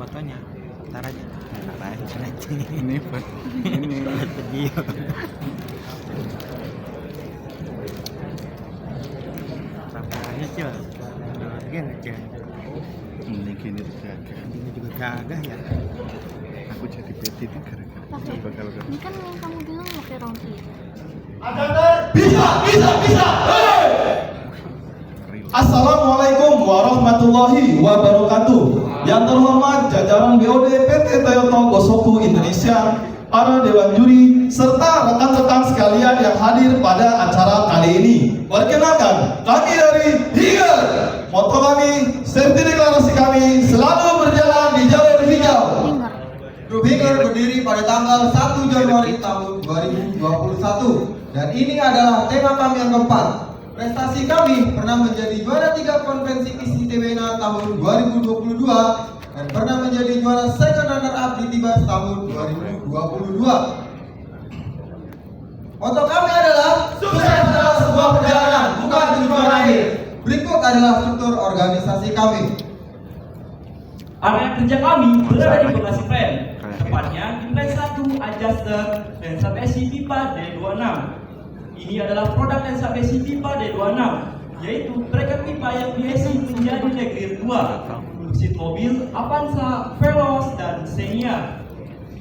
fotonya. Ntar aja. Ntar aja nanti. Ini video. Sampai cil. Gini cil. Ini gini kagak. Ini juga kagak ya. Aku jadi PT itu gara-gara Pakai. bakal Ini kan yang kamu bilang pakai rompi. Bisa. Assalamualaikum warahmatullahi wabarakatuh. Yang terhormat jajaran BOD PT Toyota Gosoku Indonesia, para dewan juri, serta rekan-rekan sekalian yang hadir pada acara kali ini. Perkenalkan, kami dari Higer. Moto kami, safety deklarasi kami selalu berjalan di jalur hijau. Grup Higer berdiri pada tanggal 1 Januari tahun 2021 dan ini adalah tema kami yang keempat. Prestasi kami pernah menjadi juara 3 konvensi ISTIWENA tahun 2022 dan pernah menjadi juara second runner up di Tibas tahun 2022. Moto kami adalah sukses adalah sebuah perjalanan, bukan tujuan akhir. Berikut adalah struktur organisasi kami. Area kerja kami berada di lokasi plan, tepatnya di plan 1 adjuster dan besi pipa D26. Ini adalah produk lensa besi pipa D26, yaitu bracket pipa yang diisi menjadi degree 2 untuk seat mobil, Avanza, Veloz, dan Xenia.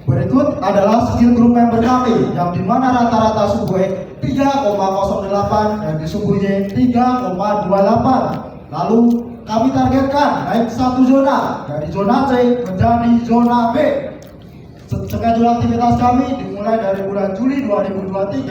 Berikut adalah skill group member kami yang dimana rata-rata suhu E 3,08 dan di suhu Y 3,28. Lalu kami targetkan naik satu zona dari zona C menjadi zona B. Schedule aktivitas kami dimulai dari bulan Juli 2023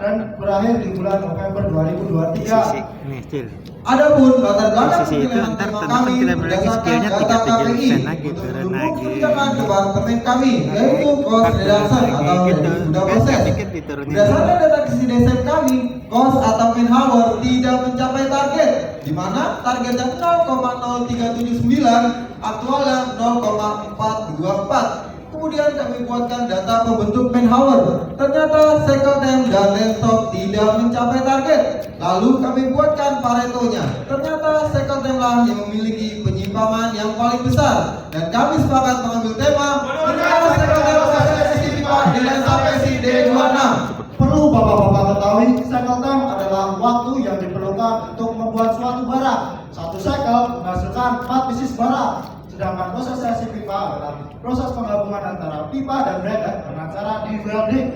dan berakhir di bulan November 2023. Nih cil. Adapun latar belakang Posisi itu pemilihan ntar tema tentu kami kita bagi berdasarkan skillnya data 37% KPI lagi, untuk turun mendukung lagi. kebijakan departemen kami yaitu cost reduction atau Gitu. sudah Kan proses. dikit diturunin. Berdasarkan data KCDSM kami, cost atau man hour tidak mencapai target, di mana targetnya 0,0379, aktualnya 0,424. Kemudian kami buatkan data pembentuk man hour. Ternyata cycle time dan laptop tidak mencapai target. Lalu kami buatkan paretonya. Ternyata cycle time lah yang memiliki penyimpangan yang paling besar. Dan kami sepakat mengambil tema mengenai cycle time proses pipa dengan APC D26. Perlu bapak-bapak ketahui, cycle time adalah waktu yang diperlukan untuk membuat suatu barang. Satu cycle menghasilkan 4 pieces barang. Sedangkan proses sesi pipa adalah proses penggabungan antara pipa dan bracket dengan cara di welding.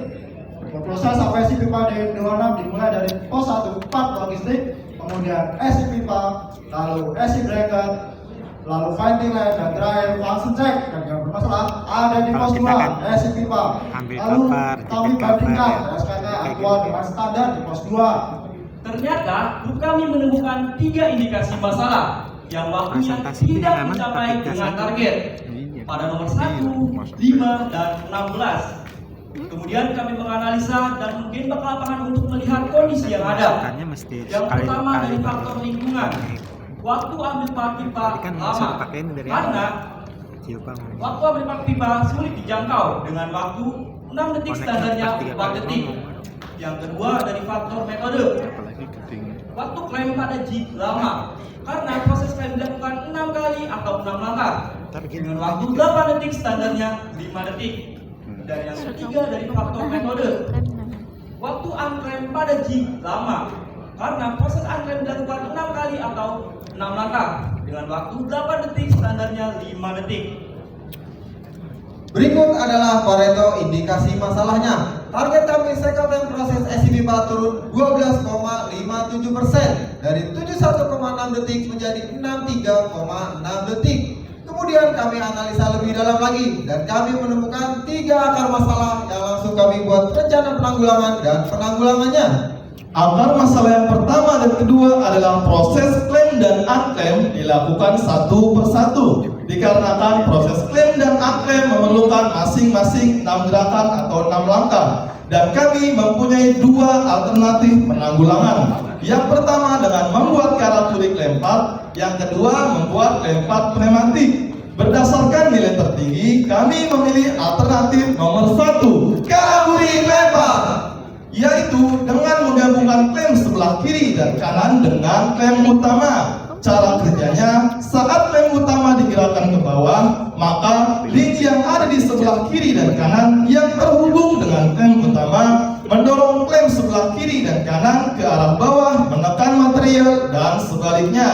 Proses APC pipa D26 dimulai dari pos 1 part logistik, kemudian esi pipa, lalu esi bracket, lalu finding line dan terakhir function check. Dan yang bermasalah ada di pos 2 esi pipa. Lalu kami bandingkan SKK aktual dengan standar di pos 2. Ternyata grup kami menemukan 3 indikasi masalah yang waktunya Presentasi tidak memang mencapai pakai dengan jasa. target Iya. pada nomor 1, 5, dan 16. Kemudian kami menganalisa dan mungkin lapangan untuk melihat kondisi yang ada. Masukannya mesti Yang sekali pertama kali dari baru. faktor lingkungan. Waktu ambil part pipa Tadi kan langsung lama pakai ini dari karena Ciupang. waktu ambil part pipa sulit dijangkau dengan waktu 6 detik standarnya 4 detik. Yang kedua dari faktor metode. apalagi geding. Waktu klaim pada jig lama karena proses klaim dilakukan 6 kali atau 6 langkah dengan waktu 8 detik standarnya 5 detik. Dan yang ketiga dari faktor metode. Waktu unclaim pada jig lama karena proses unclaim dilakukan 6 kali atau 6 langkah dengan waktu 8 detik standarnya 5 detik. Berikut adalah Pareto indikasi masalahnya. Target kami cycle time proses esi pipa turun 12,57% dari 71,6 detik menjadi 63,6 detik. Kemudian kami analisa lebih dalam lagi dan kami menemukan 3 akar masalah yang langsung kami buat rencana penanggulangan dan penanggulangannya. Akar masalah yang pertama dan kedua adalah proses klaim dan unclaim dilakukan satu persatu. Dikarenakan proses klaim dan unclaim memerlukan masing-masing 6 gerakan atau 6 langkah. Dan kami mempunyai 2 alternatif penanggulangan. Yang pertama dengan membuat karakteristik lempar, yang kedua membuat lempar pneumatik. Berdasarkan nilai tertinggi, kami memilih alternatif nomor 1, karakteristik lempar, yaitu dengan menggabungkan klem sebelah kiri dan kanan dengan klem utama. Cara kerjanya, saat klem utama digerakkan ke bawah, maka sebelah kiri dan kanan yang terhubung dengan klem utama, mendorong klem sebelah kiri dan kanan ke arah bawah menekan material dan sebaliknya.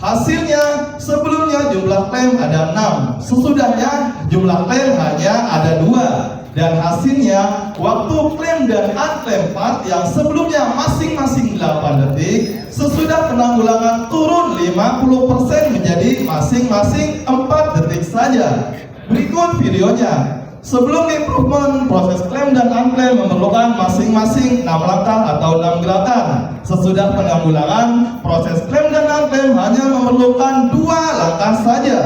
Hasilnya, sebelumnya jumlah klem ada 6, sesudahnya jumlah klem hanya ada 2. Dan hasilnya, waktu klem dan unklem part yang sebelumnya masing-masing 8 detik, sesudah penanggulangan turun 50% menjadi masing-masing 4 detik saja. Berikut videonya. Sebelum improvement, proses klem dan unklem memerlukan masing-masing 6 langkah atau 6 gerakan. Sesudah penanggulangan, proses klem dan unklem hanya memerlukan 2 langkah saja.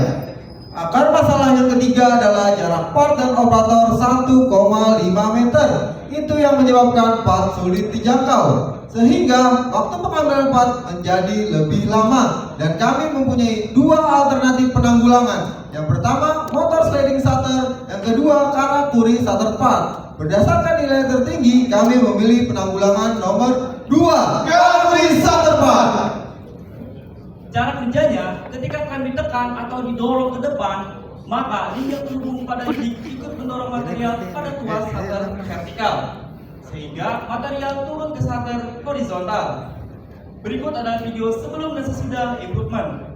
Akar masalah yang ketiga adalah jarak part dan operator 1,5 meter. Itu yang menyebabkan part sulit dijangkau, sehingga waktu pengambilan part menjadi lebih lama. Dan kami mempunyai 2 alternatif penanggulangan. Yang pertama, motor sliding shutter. Yang kedua, karakuri shutter part. Berdasarkan nilai tertinggi, kami memilih penanggulangan nomor 2, karakuri shutter part. Cara kerjanya, ketika klem ditekan atau didorong ke depan, maka link yang terhubung pada jig ikut mendorong material pada tuas shutter vertikal, sehingga material turun ke shutter horizontal. Berikut ada video sebelum dan sesudah improvement.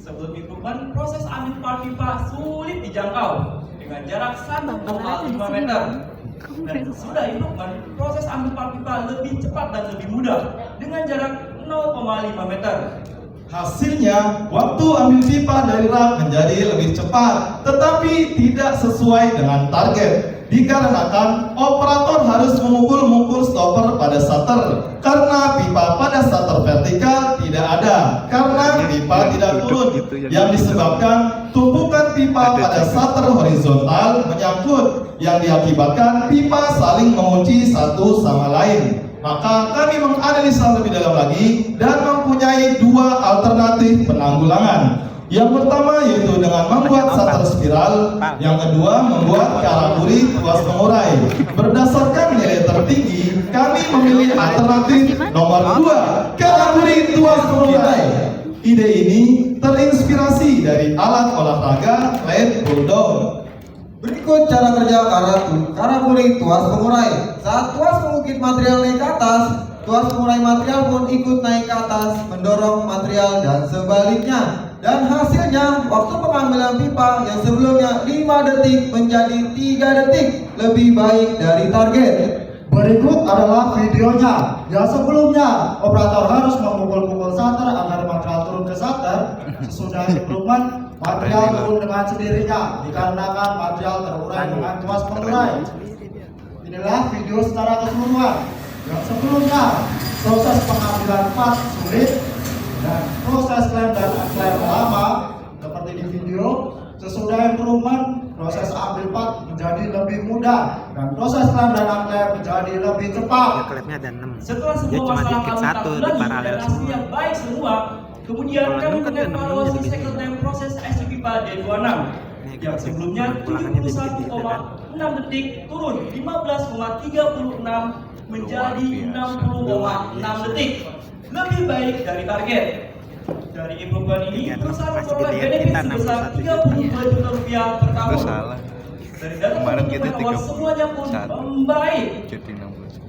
Sebelum improvement, proses ambil part pipa sulit dijangkau dengan jarak 1,5 meter. Dan sesudah improvement, proses ambil part pipa lebih cepat dan lebih mudah dengan jarak 0,5 meter. Hasilnya, waktu ambil pipa dari rak menjadi lebih cepat, tetapi tidak sesuai dengan target. Dikarenakan operator harus memukul stopper pada shutter karena pipa pada shutter vertikal tidak ada, karena pipa tidak turun, yang disebabkan tumpukan pipa pada shutter horizontal menyangkut, yang diakibatkan pipa saling mengunci satu sama lain. Maka kami menganalisa lebih dalam lagi dan mempunyai 2 alternatif penanggulangan. Yang pertama yaitu dengan membuat shutter spiral, yang kedua membuat karakuri tuas pengurai. Berdasarkan nilai tertinggi, kami memilih alternatif nomor 2, karakuri tuas pengurai. Ide ini terinspirasi dari alat olahraga flat pull down. Berikut cara kerja karakuri tuas pengurai. Saat tuas mengukit material naik ke atas, tuas pengurai material pun ikut naik ke atas, mendorong material dan sebaliknya. Dan hasilnya, waktu pengambilan pipa yang sebelumnya 5 detik menjadi 3 detik, lebih baik dari target. Berikut adalah videonya. Yang sebelumnya, operator harus memukul-mukul shutter agar material turun ke shutter. Sesudah improvement, material turun dengan sendirinya dikarenakan material terurai dengan tuas pengurai. Inilah video secara keseluruhan. Yang sebelumnya, proses pengambilan part sulit dan proses klem dan unklem lama seperti di video. Sesudah improvement, proses ambil part menjadi lebih mudah dan proses klem dan unklem menjadi lebih cepat. Klepnya ada 6. Setelah Dia semua cuma masalah dikit kami satu di terpenuhi paralel dan hasilnya semua. baik semua, kemudian Kalau kami dulu kan dia mengevaluasi enamnya cycle time proses SC pipa D26 yang sebelumnya 71,6 detik turun 15,36 menjadi 60,6 detik, lebih baik dari target. Dari improvement ini, perusahaan memperoleh benefit sebesar 32 juta rupiah per tahun. Dari data Kemarin kita teman-teman awal 31. semuanya pun membaik. Jadi 16.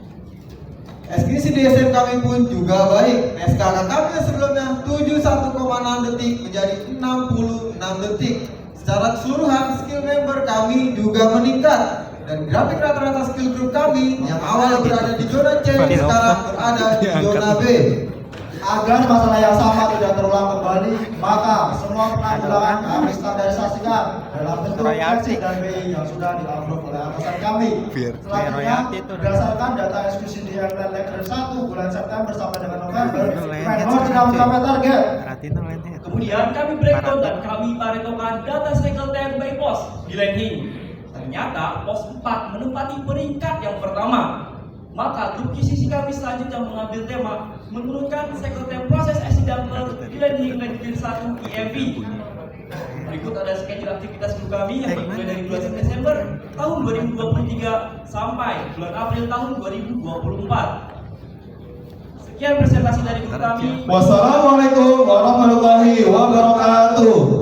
Ekskripsi DSM kami pun juga baik. SKK kami yang sebelumnya 71,6 detik menjadi 66 detik. Secara keseluruhan, skill member kami juga meningkat. Dan grafik rata-rata skill group kami yang awalnya berada di zona C sekarang berada di zona B. Agar masalah yang sama tidak terulang kembali, maka semua penanggulangan kami standarisasikan dalam bentuk RC dan BI yang sudah di-upload oleh atasan kami. Selanjutnya, berdasarkan data eksekusi di Airline Legend 1 bulan September sampai dengan November, Menhor tidak mencapai target. Kemudian kami breakdown dan kami paretokan data cycle time by pos di Landing. Ternyata pos 4 menempati peringkat yang pertama. Maka grup QCC kami selanjutnya mengambil tema menurunkan cycle time proses IC damper di Landing Legend 1 EMV. Berikut ada schedule aktivitas grup kami yang dimulai dari bulan Desember tahun 2023 sampai bulan April tahun 2024. Sekian presentasi dari grup kami. Wassalamualaikum warahmatullahi wabarakatuh.